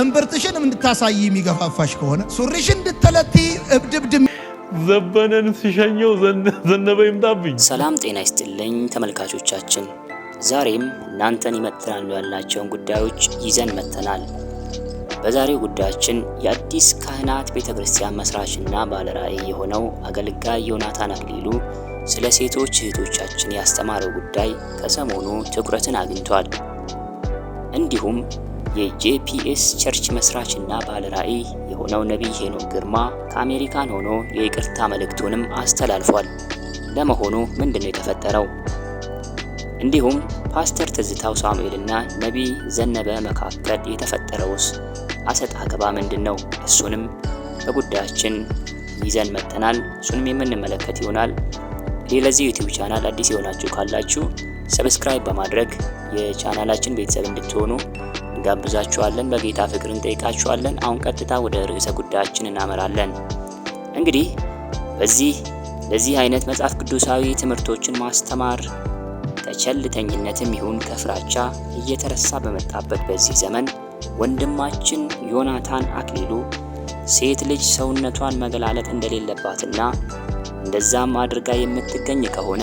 እምብርትሽን እንድታሳይ የሚገፋፋሽ ከሆነ ሱሪሽን እንድትለቲ እብድብድ ዘበነን ሲሸኘው ዘነበ ይምጣብኝ። ሰላም ጤና ይስጥልኝ ተመልካቾቻችን፣ ዛሬም እናንተን ይመጥናሉ ያልናቸውን ጉዳዮች ይዘን መጥተናል። በዛሬው ጉዳያችን የአዲስ ካህናት ቤተክርስቲያን መስራችና ባለራዕይ የሆነው አገልጋይ ዮናታን አክሊሉ ስለ ሴቶች እህቶቻችን ያስተማረው ጉዳይ ከሰሞኑ ትኩረትን አግኝቷል። እንዲሁም የጄፒኤስ ቸርች መስራችና ባለራዕይ የሆነው ነቢይ ሄኖክ ግርማ ከአሜሪካን ሆኖ የይቅርታ መልእክቱንም አስተላልፏል። ለመሆኑ ምንድነው የተፈጠረው? እንዲሁም ፓስተር ትዝታው ሳሙኤልና ነቢይ ዘነበ መካከል የተፈጠረውስ አሰጣ ገባ ምንድነው? እሱንም በጉዳያችን ይዘን መጥተናል። እሱንም የምንመለከት ይሆናል። ለዚህ ዩቲዩብ ቻናል አዲስ የሆናችሁ ካላችሁ ሰብስክራይብ በማድረግ የቻናላችን ቤተሰብ እንድትሆኑ እንጋብዛችኋለን። በጌታ ፍቅር እንጠይቃችኋለን። አሁን ቀጥታ ወደ ርዕሰ ጉዳያችን እናመራለን። እንግዲህ ለዚህ አይነት መጽሐፍ ቅዱሳዊ ትምህርቶችን ማስተማር ከቸልተኝነትም ይሁን ከፍራቻ እየተረሳ በመጣበት በዚህ ዘመን ወንድማችን ዮናታን አክሊሉ ሴት ልጅ ሰውነቷን መገላለጥ እንደሌለባትና እንደዛም አድርጋ የምትገኝ ከሆነ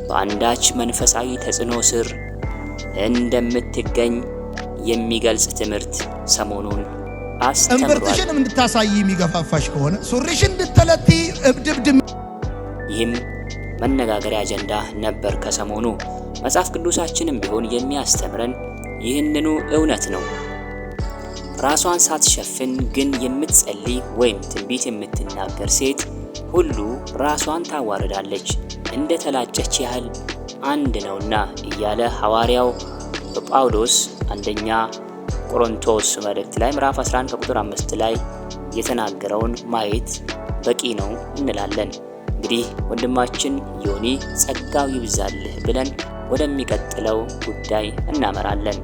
በአንዳች መንፈሳዊ ተጽዕኖ ስር እንደምትገኝ የሚገልጽ ትምህርት ሰሞኑን አስተምሯል። እምብርትሽን እንድታሳይ የሚገፋፋሽ ከሆነ ሱሪሽን እንድትለቲ እብድብድ። ይህም መነጋገሪያ አጀንዳ ነበር ከሰሞኑ። መጽሐፍ ቅዱሳችንም ቢሆን የሚያስተምረን ይህንኑ እውነት ነው። ራሷን ሳትሸፍን ግን የምትጸልይ ወይም ትንቢት የምትናገር ሴት ሁሉ ራሷን ታዋርዳለች፣ እንደ ተላጨች ያህል አንድ ነውና እያለ ሐዋርያው ጳውሎስ አንደኛ ቆሮንቶስ መልእክት ላይ ምዕራፍ 11 ከቁጥር 5 ላይ የተናገረውን ማየት በቂ ነው እንላለን። እንግዲህ ወንድማችን ዮኒ ጸጋው ይብዛልህ ብለን ወደሚቀጥለው ጉዳይ እናመራለን።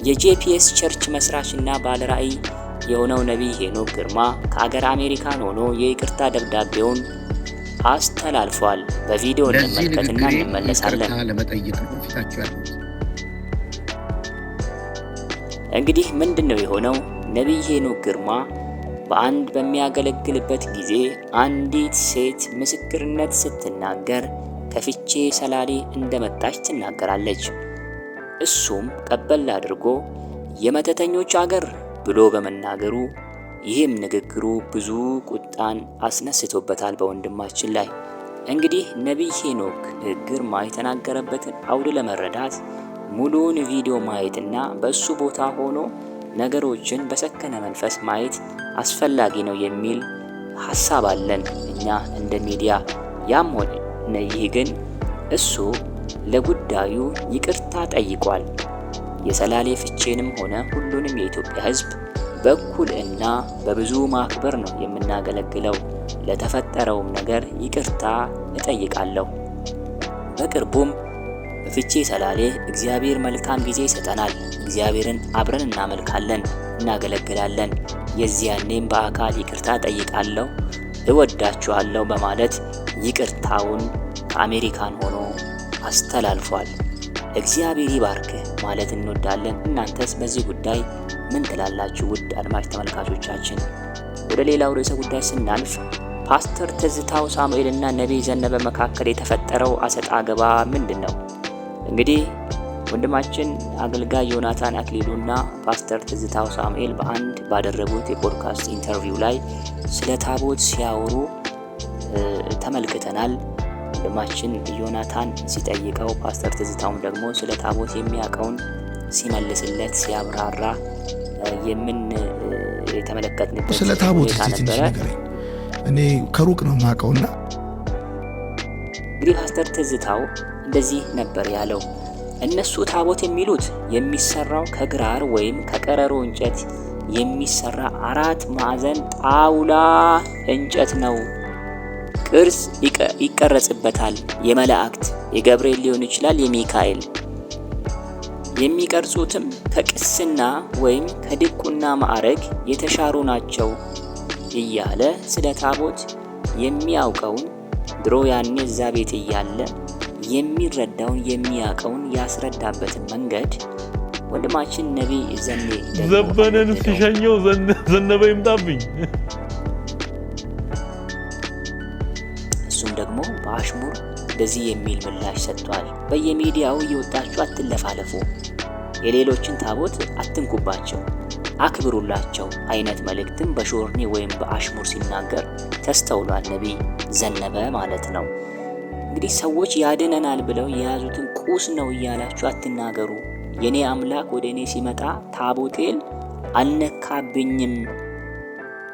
የጄፒኤስ ቸርች መስራችና ባለራዕይ የሆነው ነቢይ ሄኖክ ግርማ ከአገር አሜሪካን ሆኖ የይቅርታ ደብዳቤውን አስተላልፏል። በቪዲዮ እንመልከትና እንመለሳለን። እንግዲህ ምንድነው የሆነው? ነቢይ ሄኖክ ግርማ በአንድ በሚያገለግልበት ጊዜ አንዲት ሴት ምስክርነት ስትናገር ከፍቼ ሰላሌ እንደመጣች ትናገራለች። እሱም ቀበል አድርጎ የመተተኞች አገር ብሎ በመናገሩ ይህም ንግግሩ ብዙ ቁጣን አስነስቶበታል በወንድማችን ላይ። እንግዲህ ነቢይ ሄኖክ ግርማ የተናገረበትን አውድ ለመረዳት ሙሉውን ቪዲዮ ማየትና በእሱ ቦታ ሆኖ ነገሮችን በሰከነ መንፈስ ማየት አስፈላጊ ነው የሚል ሐሳብ አለን እኛ እንደ ሚዲያ። ያም ሆነ ይህ ግን እሱ ለጉዳዩ ይቅርታ ጠይቋል። የሰላሌ ፍቼንም ሆነ ሁሉንም የኢትዮጵያ ሕዝብ በኩል እና በብዙ ማክበር ነው የምናገለግለው። ለተፈጠረውም ነገር ይቅርታ እጠይቃለሁ። በቅርቡም በፍቼ ሰላሌ እግዚአብሔር መልካም ጊዜ ይሰጠናል። እግዚአብሔርን አብረን እናመልካለን፣ እናገለግላለን። የዚያኔም በአካል ይቅርታ ጠይቃለሁ፣ እወዳችኋለሁ በማለት ይቅርታውን ከአሜሪካን ሆኖ አስተላልፏል። እግዚአብሔር ይባርክህ ማለት እንወዳለን። እናንተስ በዚህ ጉዳይ ምን ትላላችሁ? ውድ አድማጭ ተመልካቾቻችን፣ ወደ ሌላው ርዕሰ ጉዳይ ስናልፍ ፓስተር ትዝታው ሳሙኤልና ነቢይ ዘነበ መካከል የተፈጠረው አሰጣ ገባ ምንድን ነው? እንግዲህ ወንድማችን አገልጋይ ዮናታን አክሊሉና ፓስተር ትዝታው ሳሙኤል በአንድ ባደረጉት የፖድካስት ኢንተርቪው ላይ ስለ ታቦት ሲያወሩ ተመልክተናል። ወንድማችን ዮናታን ሲጠይቀው ፓስተር ትዝታውም ደግሞ ስለ ታቦት የሚያውቀውን ሲመልስለት ሲያብራራ የተመለከትንበት ስለ ታቦት ነበረ። እኔ ከሩቅ ነው የማውቀውና እንግዲህ ፓስተር ትዝታው እንደዚህ ነበር ያለው። እነሱ ታቦት የሚሉት የሚሰራው ከግራር ወይም ከቀረሮ እንጨት የሚሰራ 4 ማዕዘን ጣውላ እንጨት ነው። ቅርጽ ይቀረጽበታል። የመላእክት የገብርኤል ሊሆን ይችላል፣ የሚካኤል። የሚቀርጹትም ከቅስና ወይም ከድቁና ማዕረግ የተሻሩ ናቸው እያለ ስለ ታቦት የሚያውቀውን ድሮ ያኔ እዛ ቤት እያለ የሚረዳውን የሚያውቀውን ያስረዳበትን መንገድ ወንድማችን ነቢይ ዘኔ ዘበነን ሲሸኘው ዘነበ ይምጣብኝ። እሱም ደግሞ በአሽሙር እንደዚህ የሚል ምላሽ ሰጥቷል። በየሚዲያው እየወጣችሁ አትለፋለፉ፣ የሌሎችን ታቦት አትንኩባቸው፣ አክብሩላቸው አይነት መልእክትም በሾርኔ ወይም በአሽሙር ሲናገር ተስተውሏል። ነቢይ ዘነበ ማለት ነው። እንግዲህ ሰዎች ያድነናል ብለው የያዙትን ቁስ ነው እያላችሁ አትናገሩ። የኔ አምላክ ወደ እኔ ሲመጣ ታቦቴን አልነካብኝም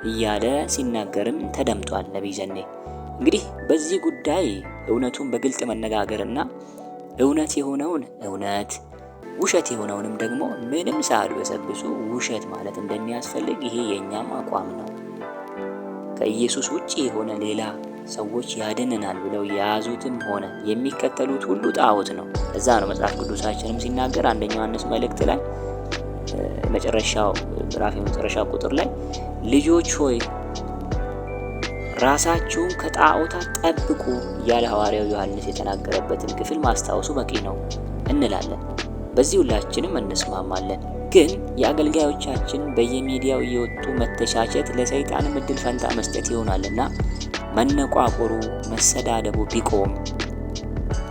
እያለ ሲናገርም ተደምጧል ነቢይ ዘኔ። እንግዲህ በዚህ ጉዳይ እውነቱን በግልጥ መነጋገርና እውነት የሆነውን እውነት ውሸት የሆነውንም ደግሞ ምንም ሳያድበሰብሱ ውሸት ማለት እንደሚያስፈልግ ይሄ የኛም አቋም ነው። ከኢየሱስ ውጪ የሆነ ሌላ ሰዎች ያድነናል ብለው የያዙትም ሆነ የሚከተሉት ሁሉ ጣዖት ነው። እዛ ነው መጽሐፍ ቅዱሳችንም ሲናገር አንደኛ ዮሐንስ መልእክት ላይ መጨረሻው ምዕራፍ የመጨረሻ ቁጥር ላይ ልጆች ሆይ ራሳችሁን ከጣዖታት ጠብቁ እያለ ሐዋርያው ዮሐንስ የተናገረበትን ክፍል ማስታወሱ በቂ ነው እንላለን። በዚህ ሁላችንም እንስማማለን። ግን የአገልጋዮቻችን በየሚዲያው እየወጡ መተቻቸት ለሰይጣንም እድል ፈንታ መስጠት ይሆናልና መነቋቆሩ፣ መሰዳደቡ ቢቆም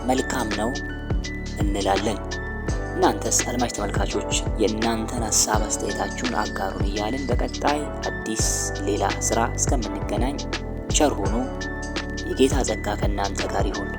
መልካም ነው እንላለን። እናንተስ አድማጭ ተመልካቾች የእናንተን ሀሳብ አስተያየታችሁን አጋሩን እያልን በቀጣይ አዲስ ሌላ ስራ እስከምንገናኝ ቸር ሁኑ። የጌታ ጸጋ ከእናንተ ጋር ይሁን።